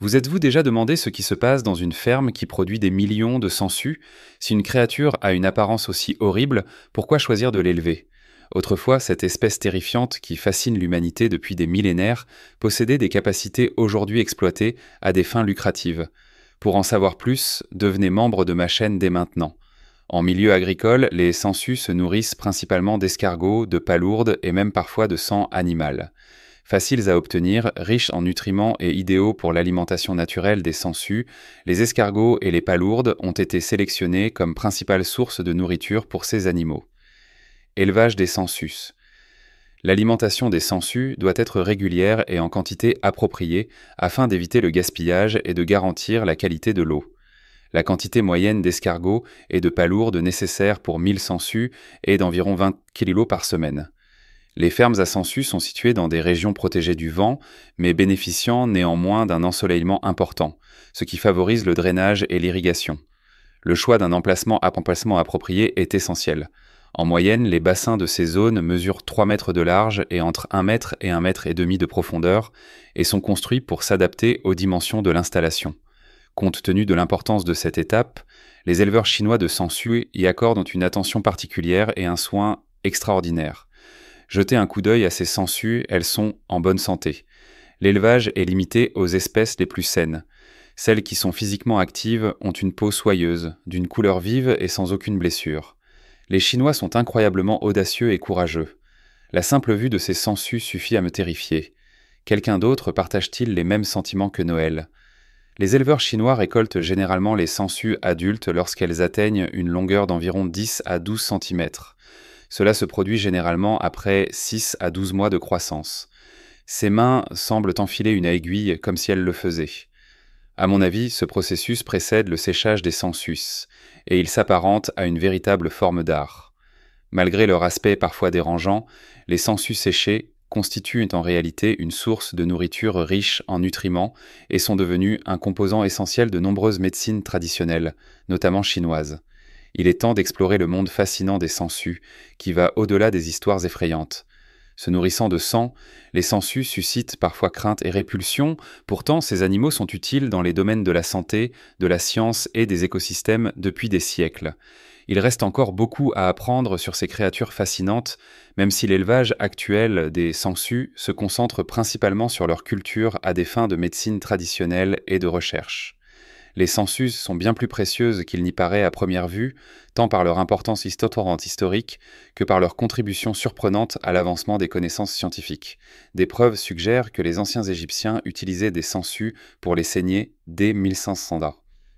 Vous êtes-vous déjà demandé ce qui se passe dans une ferme qui produit des millions de sangsues? Si une créature a une apparence aussi horrible, pourquoi choisir de l'élever? Autrefois, cette espèce terrifiante qui fascine l'humanité depuis des millénaires possédait des capacités aujourd'hui exploitées à des fins lucratives. Pour en savoir plus, devenez membre de ma chaîne dès maintenant. En milieu agricole, les sangsues se nourrissent principalement d'escargots, de palourdes et même parfois de sang animal. Faciles à obtenir, riches en nutriments et idéaux pour l'alimentation naturelle des sangsues, les escargots et les palourdes ont été sélectionnés comme principale source de nourriture pour ces animaux. Élevage des sangsues. L'alimentation des sangsues doit être régulière et en quantité appropriée afin d'éviter le gaspillage et de garantir la qualité de l'eau. La quantité moyenne d'escargots et de palourdes nécessaire pour 1000 sangsues est d'environ 20 kg par semaine. Les fermes à sangsues sont situées dans des régions protégées du vent, mais bénéficiant néanmoins d'un ensoleillement important, ce qui favorise le drainage et l'irrigation. Le choix d'un emplacement approprié est essentiel. En moyenne, les bassins de ces zones mesurent 3 mètres de large et entre 1 mètre et 1 mètre et demi de profondeur et sont construits pour s'adapter aux dimensions de l'installation. Compte tenu de l'importance de cette étape, les éleveurs chinois de sangsues y accordent une attention particulière et un soin extraordinaire. Jetez un coup d'œil à ces sangsues, elles sont en bonne santé. L'élevage est limité aux espèces les plus saines. Celles qui sont physiquement actives ont une peau soyeuse, d'une couleur vive et sans aucune blessure. Les Chinois sont incroyablement audacieux et courageux. La simple vue de ces sangsues suffit à me terrifier. Quelqu'un d'autre partage-t-il les mêmes sentiments que Noël? Les éleveurs chinois récoltent généralement les sangsues adultes lorsqu'elles atteignent une longueur d'environ 10 à 12 cm. Cela se produit généralement après 6 à 12 mois de croissance. Ses mains semblent enfiler une aiguille comme si elles le faisaient. À mon avis, ce processus précède le séchage des sangsues, et il s'apparente à une véritable forme d'art. Malgré leur aspect parfois dérangeant, les sangsues séchées constituent en réalité une source de nourriture riche en nutriments et sont devenues un composant essentiel de nombreuses médecines traditionnelles, notamment chinoises. Il est temps d'explorer le monde fascinant des sangsues, qui va au-delà des histoires effrayantes. Se nourrissant de sang, les sangsues suscitent parfois crainte et répulsion, pourtant ces animaux sont utiles dans les domaines de la santé, de la science et des écosystèmes depuis des siècles. Il reste encore beaucoup à apprendre sur ces créatures fascinantes, même si l'élevage actuel des sangsues se concentre principalement sur leur culture à des fins de médecine traditionnelle et de recherche. Les sangsues sont bien plus précieuses qu'il n'y paraît à première vue, tant par leur importance historique que par leur contribution surprenante à l'avancement des connaissances scientifiques. Des preuves suggèrent que les anciens Égyptiens utilisaient des sangsues pour les saigner dès 1500.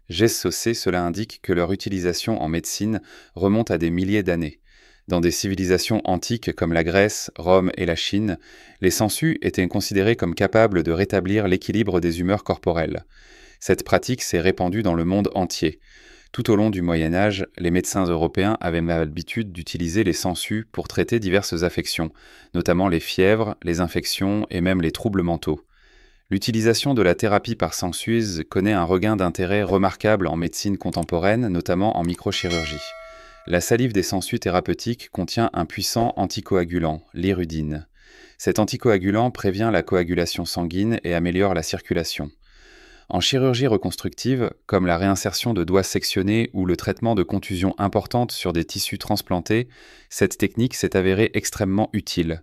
Cela indique que leur utilisation en médecine remonte à des milliers d'années. Dans des civilisations antiques comme la Grèce, Rome et la Chine, les sangsues étaient considérées comme capables de rétablir l'équilibre des humeurs corporelles. Cette pratique s'est répandue dans le monde entier. Tout au long du Moyen Âge, les médecins européens avaient l'habitude d'utiliser les sangsues pour traiter diverses affections, notamment les fièvres, les infections et même les troubles mentaux. L'utilisation de la thérapie par sangsues connaît un regain d'intérêt remarquable en médecine contemporaine, notamment en microchirurgie. La salive des sangsues thérapeutiques contient un puissant anticoagulant, l'irudine. Cet anticoagulant prévient la coagulation sanguine et améliore la circulation. En chirurgie reconstructive, comme la réinsertion de doigts sectionnés ou le traitement de contusions importantes sur des tissus transplantés, cette technique s'est avérée extrêmement utile.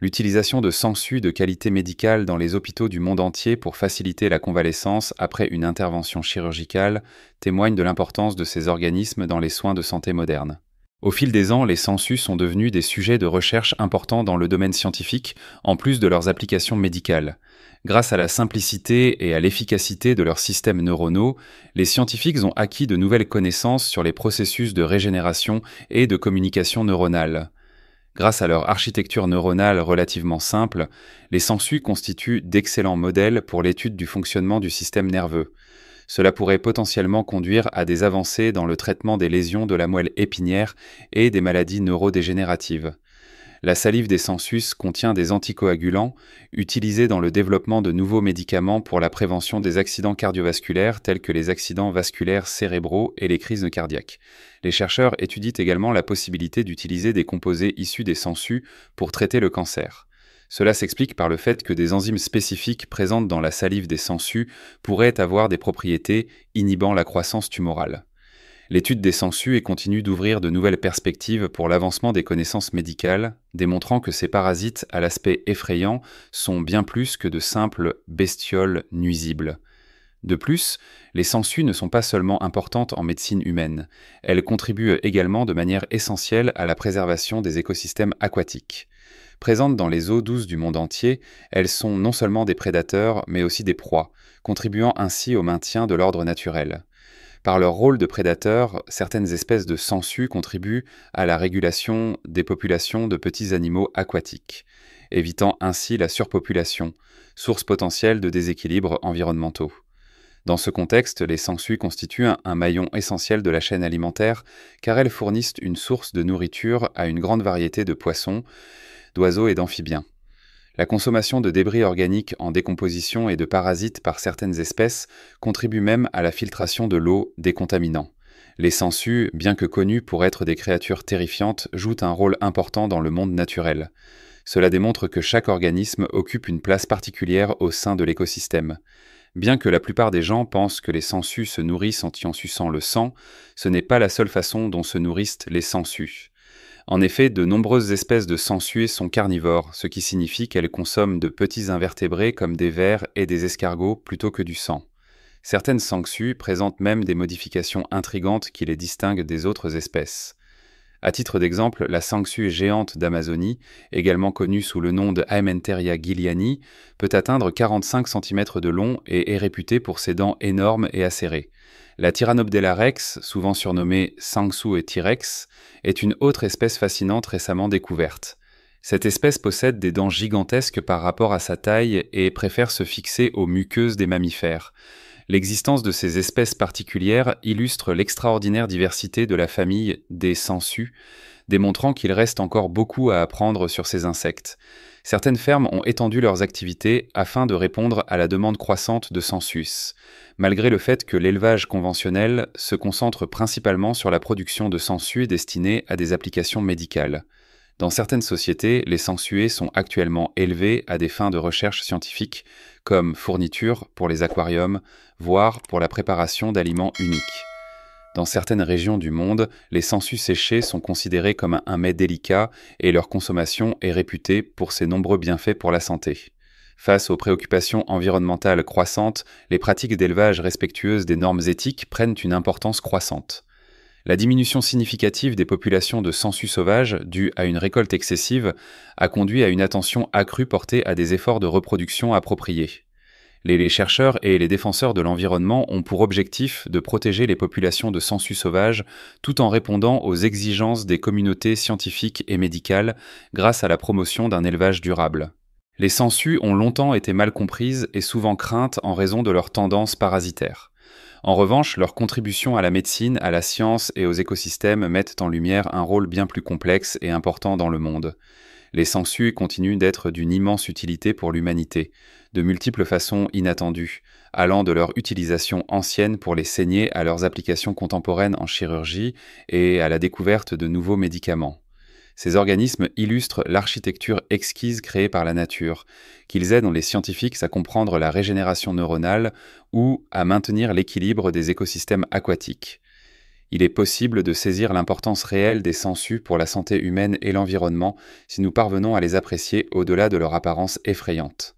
L'utilisation de sangsues de qualité médicale dans les hôpitaux du monde entier pour faciliter la convalescence après une intervention chirurgicale témoigne de l'importance de ces organismes dans les soins de santé modernes. Au fil des ans, les sangsues sont devenus des sujets de recherche importants dans le domaine scientifique, en plus de leurs applications médicales. Grâce à la simplicité et à l'efficacité de leurs systèmes neuronaux, les scientifiques ont acquis de nouvelles connaissances sur les processus de régénération et de communication neuronale. Grâce à leur architecture neuronale relativement simple, les sangsues constituent d'excellents modèles pour l'étude du fonctionnement du système nerveux. Cela pourrait potentiellement conduire à des avancées dans le traitement des lésions de la moelle épinière et des maladies neurodégénératives. La salive des sangsues contient des anticoagulants utilisés dans le développement de nouveaux médicaments pour la prévention des accidents cardiovasculaires tels que les accidents vasculaires cérébraux et les crises cardiaques. Les chercheurs étudient également la possibilité d'utiliser des composés issus des sangsues pour traiter le cancer. Cela s'explique par le fait que des enzymes spécifiques présentes dans la salive des sangsues pourraient avoir des propriétés inhibant la croissance tumorale. L'étude des sangsues continue d'ouvrir de nouvelles perspectives pour l'avancement des connaissances médicales, démontrant que ces parasites à l'aspect effrayant sont bien plus que de simples bestioles nuisibles. De plus, les sangsues ne sont pas seulement importantes en médecine humaine, elles contribuent également de manière essentielle à la préservation des écosystèmes aquatiques. Présentes dans les eaux douces du monde entier, elles sont non seulement des prédateurs, mais aussi des proies, contribuant ainsi au maintien de l'ordre naturel. Par leur rôle de prédateurs, certaines espèces de sangsues contribuent à la régulation des populations de petits animaux aquatiques, évitant ainsi la surpopulation, source potentielle de déséquilibres environnementaux. Dans ce contexte, les sangsues constituent un maillon essentiel de la chaîne alimentaire car elles fournissent une source de nourriture à une grande variété de poissons, d'oiseaux et d'amphibiens. La consommation de débris organiques en décomposition et de parasites par certaines espèces contribue même à la filtration de l'eau des contaminants. Les sangsues, bien que connues pour être des créatures terrifiantes, jouent un rôle important dans le monde naturel. Cela démontre que chaque organisme occupe une place particulière au sein de l'écosystème. Bien que la plupart des gens pensent que les sangsues se nourrissent en y suçant le sang, ce n'est pas la seule façon dont se nourrissent les sangsues. En effet, de nombreuses espèces de sangsues sont carnivores, ce qui signifie qu'elles consomment de petits invertébrés comme des vers et des escargots plutôt que du sang. Certaines sangsues présentent même des modifications intrigantes qui les distinguent des autres espèces. À titre d'exemple, la sangsue géante d'Amazonie, également connue sous le nom de Haementeria gilliani, peut atteindre 45 cm de long et est réputée pour ses dents énormes et acérées. La Tyrannobdella rex, souvent surnommée sangsue et T-rex, est une autre espèce fascinante récemment découverte. Cette espèce possède des dents gigantesques par rapport à sa taille et préfère se fixer aux muqueuses des mammifères. L'existence de ces espèces particulières illustre l'extraordinaire diversité de la famille des sangsues, démontrant qu'il reste encore beaucoup à apprendre sur ces insectes. Certaines fermes ont étendu leurs activités afin de répondre à la demande croissante de sangsues, malgré le fait que l'élevage conventionnel se concentre principalement sur la production de sangsues destinées à des applications médicales. Dans certaines sociétés, les sangsues sont actuellement élevées à des fins de recherche scientifique, comme fourniture pour les aquariums, voire pour la préparation d'aliments uniques. Dans certaines régions du monde, les sangsues séchées sont considérées comme un mets délicat et leur consommation est réputée pour ses nombreux bienfaits pour la santé. Face aux préoccupations environnementales croissantes, les pratiques d'élevage respectueuses des normes éthiques prennent une importance croissante. La diminution significative des populations de sangsues sauvages, due à une récolte excessive, a conduit à une attention accrue portée à des efforts de reproduction appropriés. Les chercheurs et les défenseurs de l'environnement ont pour objectif de protéger les populations de sangsues sauvages tout en répondant aux exigences des communautés scientifiques et médicales grâce à la promotion d'un élevage durable. Les sangsues ont longtemps été mal comprises et souvent craintes en raison de leurs tendances parasitaires. En revanche, leurs contributions à la médecine, à la science et aux écosystèmes mettent en lumière un rôle bien plus complexe et important dans le monde. Les sangsues continuent d'être d'une immense utilité pour l'humanité, de multiples façons inattendues, allant de leur utilisation ancienne pour les saignées à leurs applications contemporaines en chirurgie et à la découverte de nouveaux médicaments. Ces organismes illustrent l'architecture exquise créée par la nature, qu'ils aident les scientifiques à comprendre la régénération neuronale ou à maintenir l'équilibre des écosystèmes aquatiques. Il est possible de saisir l'importance réelle des sangsues pour la santé humaine et l'environnement si nous parvenons à les apprécier au-delà de leur apparence effrayante.